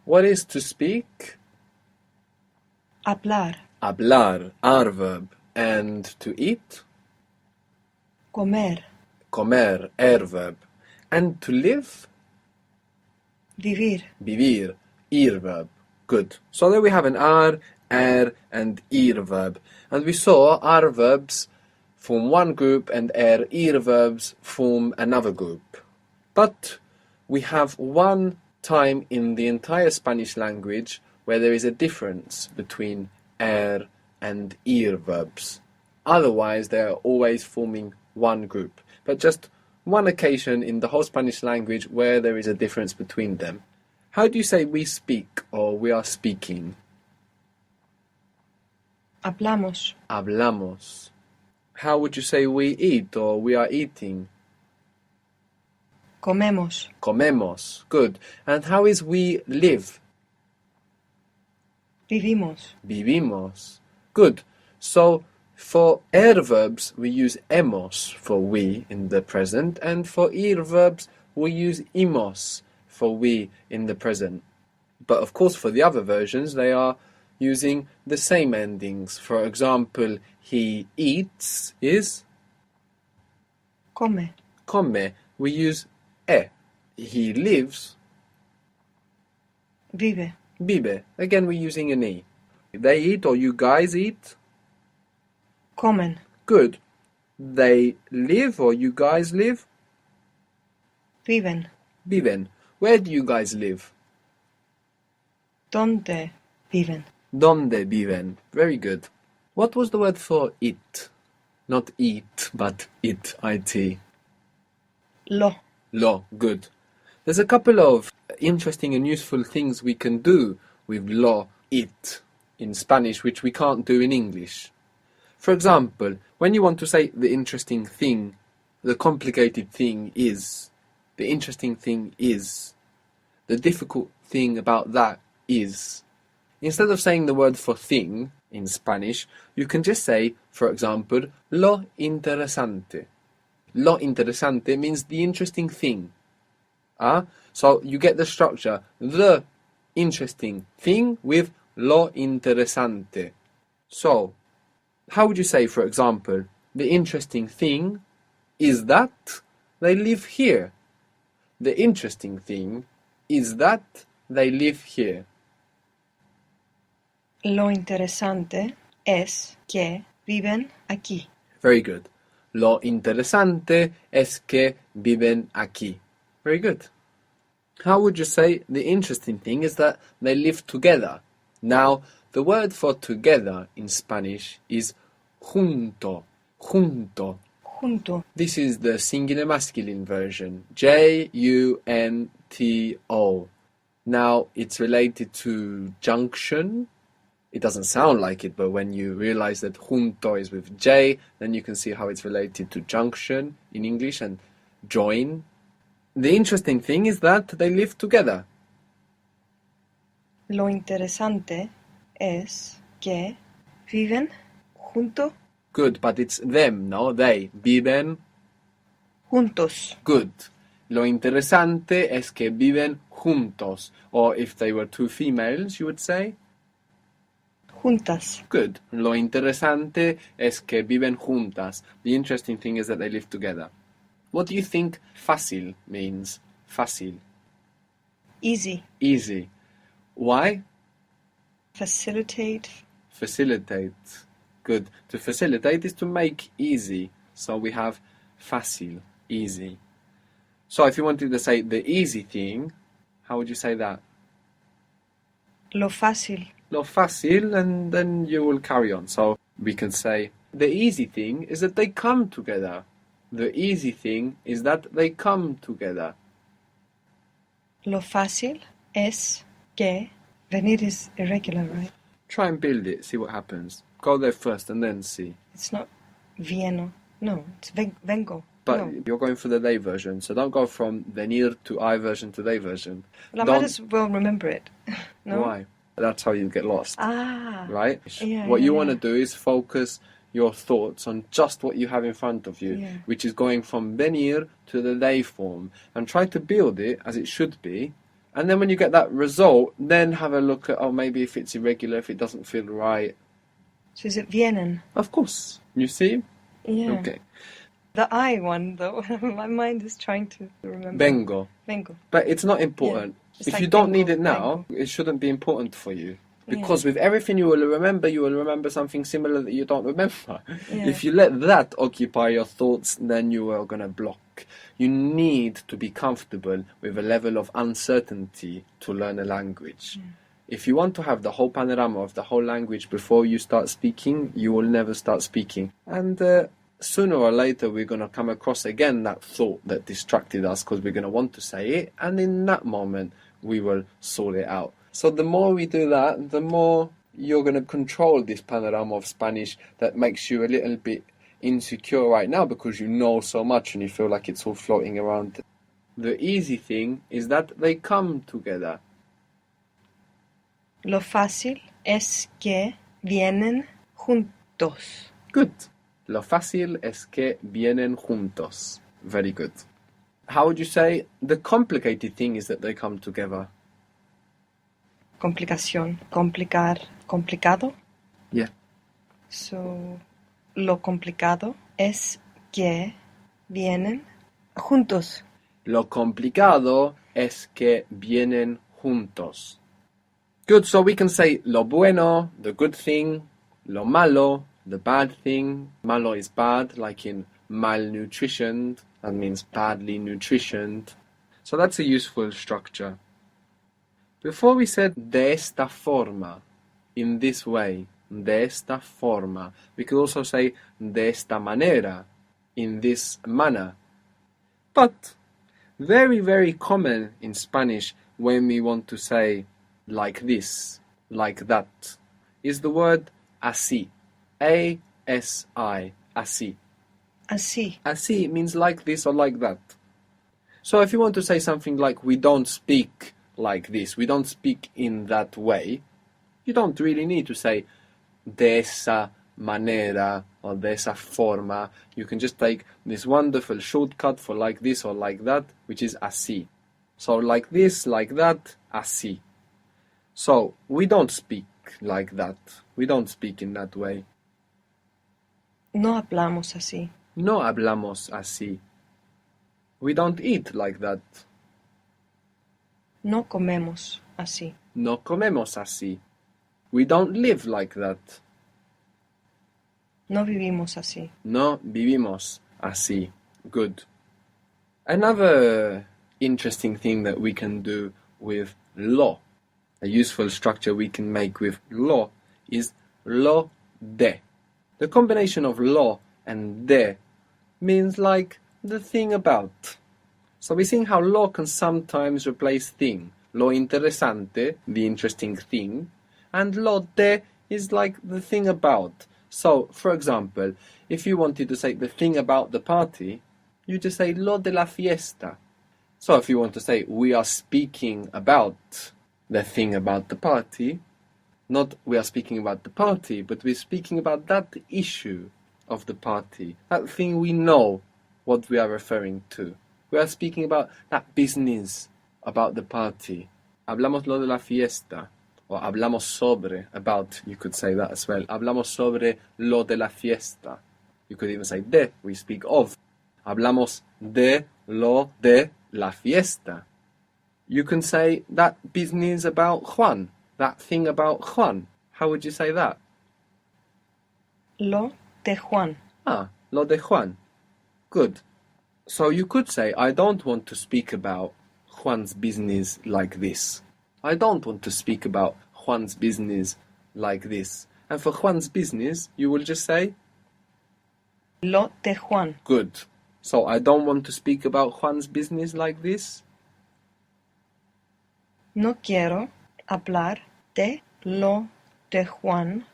What is to speak? Hablar. Hablar, our verb. And to eat? Comer. Comer, er verb. And to live? Vivir. Vivir, ir verb. Good. So there we have an ar, er, and ir verb. And we saw ar verbs form one group and ir verbs form another group. But we have one time in the entire Spanish language where there is a difference between and ir verbs. Otherwise, they are always forming one group. But just one occasion in the whole Spanish language where there is a difference between them. How do you say we speak or we are speaking? Hablamos. Hablamos. How would you say we eat or we are eating? Comemos. Comemos. Good. And how is we live? Vivimos. Vivimos. Good. So for er verbs we use hemos for we in the present, and for ir verbs we use imos for we in the present. But of course for the other versions they are using the same endings. For example, he eats is Come. come. We use e. He lives, Vive. vive. Again we're using an e. They eat or you guys eat. Comen. Good. They live or you guys live. Viven. Viven. Where do you guys live? Donde viven. Donde viven. Very good. What was the word for it? Not eat, but it, it. Lo. Lo. Good. There's a couple of interesting and useful things we can do with lo, it, in Spanish, which we can't do in English. For example, when you want to say the interesting thing, the complicated thing is, the interesting thing is, the difficult thing about that is. Instead of saying the word for thing in Spanish, you can just say, for example, lo interesante. Lo interesante means the interesting thing. So you get the structure, the interesting thing with lo interesante. So, how would you say, for example, the interesting thing is that they live here? The interesting thing is that they live here. Lo interesante es que viven aquí. Very good. Lo interesante es que viven aquí. Very good. How would you say the interesting thing is that they live together? Now, the word for together in Spanish is junto. Junto. Junto. This is the singular masculine version. Junto. Now, it's related to junction. It doesn't sound like it, but when you realize that junto is with J, then you can see how it's related to junction in English and join. The interesting thing is that they live together. Lo interesante es que viven junto. Good, but it's them, no? They. Viven. Juntos. Good. Lo interesante es que viven juntos. Or if they were two females, you would say? Juntas. Good. Lo interesante es que viven juntas. The interesting thing is that they live together. What do you think fácil means? Fácil. Easy. Easy. Why? Facilitate. Facilitate. Good. To facilitate is to make easy. So we have fácil, easy. So if you wanted to say the easy thing, how would you say that? Lo fácil. Lo fácil, and then you will carry on. So we can say the easy thing is that they come together. The easy thing is that they come together. Lo fácil es que venir is irregular, right? Try and build it, see what happens. Go there first and then see. It's not vieno. No, it's vengo. But no. you're going for the they version, so don't go from venir to I version to they version. Well, I might as well remember it. No? Why? That's how you get lost. Right? Yeah, What yeah, you want to yeah. do is focus your thoughts on just what you have in front of you, Yeah. which is going from venir to the they form, and try to build it as it should be, And then when you get that result, then have a look at, oh, maybe if it's irregular, if it doesn't feel right. So is it vienen? Of course. You see? Yeah. Okay. The I one, though, my mind is trying to remember. Vengo. Vengo. But it's not important. It's If like you don't vengo, need it now, vengo. it shouldn't be important for you. Yeah. Because with everything you will remember something similar that you don't remember. Yeah. If you let that occupy your thoughts, then you are going to block. You need to be comfortable with a level of uncertainty to learn a language. If you want to have the whole panorama of the whole language before you start speaking, you will never start speaking. And sooner or later we're going to come across again that thought that distracted us because we're going to want to say it, and in that moment we will sort it out. So the more we do that, the more you're going to control this panorama of Spanish that makes you a little bit insecure right now because you know so much and you feel like it's all floating around. The easy thing is that they come together. Lo fácil es que vienen juntos. Good. Lo fácil es que vienen juntos. Very good. How would you say the complicated thing is that they come together? Complicación. Complicar. Complicado. Yeah. So, lo complicado es que vienen juntos. Lo complicado es que vienen juntos. Good, so we can say lo bueno, the good thing, lo malo, the bad thing. Malo is bad, like in malnutritioned. That means badly nutritioned. So that's a useful structure. Before we said de esta forma, in this way, de esta forma. We could also say de esta manera, in this manner. But very, very common in Spanish when we want to say like this, like that, is the word así. A-S-I, así. Así. Así means like this or like that. So if you want to say something like we don't speak like this, we don't speak in that way, you don't really need to say de esa manera or de esa forma. You can just take this wonderful shortcut for like this or like that, which is así. So like this, like that, así. So we don't speak like that. We don't speak in that way. No hablamos así. No hablamos así. We don't eat like that. No comemos así. No comemos así. We don't live like that. No vivimos así. No vivimos así. Good. Another interesting thing that we can do with lo, a useful structure we can make with lo, is lo de. The combination of lo and de means like the thing about. So we're seeing how lo can sometimes replace thing. Lo interesante, the interesting thing, and lo de is like the thing about. So, for example, if you wanted to say the thing about the party, you just say lo de la fiesta. So if you want to say we are speaking about the thing about the party, not we are speaking about the party, but we're speaking about that issue of the party, that thing we know what we are referring to. We are speaking about that business about the party. Hablamos lo de la fiesta. Or hablamos sobre, about, you could say that as well. Hablamos sobre lo de la fiesta. You could even say de, we speak of. Hablamos de lo de la fiesta. You can say that business about Juan, that thing about Juan. How would you say that? Lo de Juan. Ah, lo de Juan. Good. So you could say, I don't want to speak about Juan's business like this. I don't want to speak about Juan's business like this. And for Juan's business, you will just say, Lo de Juan. good. So I don't want to speak about Juan's business like this. No quiero hablar de lo de Juan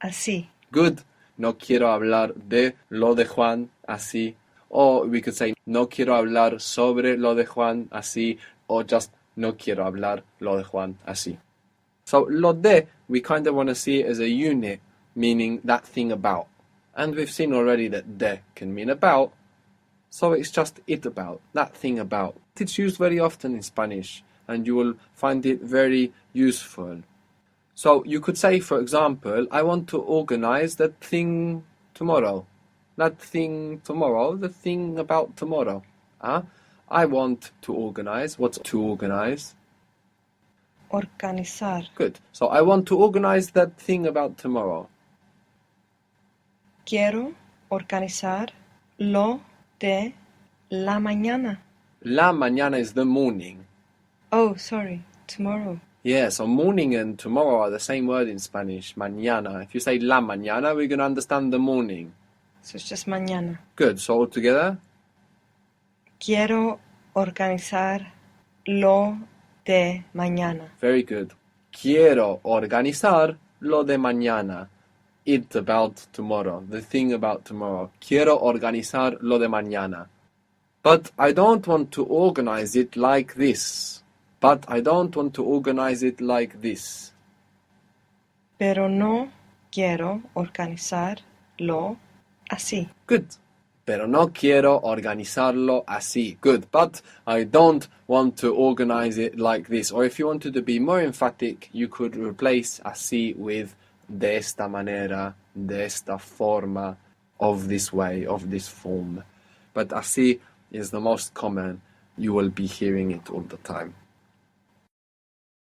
así. Good. No quiero hablar de lo de Juan así. Or we could say, no quiero hablar sobre lo de Juan así. Or just, no quiero hablar lo de Juan así. So, lo de, we kind of want to see it as a unit, meaning that thing about. And we've seen already that de can mean about. So it's just it about, that thing about. It's used very often in Spanish. and you will find it very useful. So you could say, for example, I want to organize that thing tomorrow. That thing tomorrow, the thing about tomorrow. I want to organize. What's to organize? Organizar. Good. So I want to organize that thing about tomorrow. Quiero organizar lo de la mañana. La mañana is the morning. Oh, sorry. Tomorrow. Yeah, so morning and tomorrow are the same word in Spanish, mañana. If you say la mañana, we're going to understand the morning. So it's just mañana. Good, so all together? Quiero organizar lo de mañana. Very good. Quiero organizar lo de mañana. It about tomorrow, the thing about tomorrow. Quiero organizar lo de mañana. But I don't want to organize it like this. But I don't want to organize it like this. Pero no quiero organizarlo así. Good. Pero no quiero organizarlo así. Good. But I don't want to organize it like this. Or if you wanted to be more emphatic, you could replace así with de esta manera, de esta forma, of this way, of this form. But así is the most common. You will be hearing it all the time.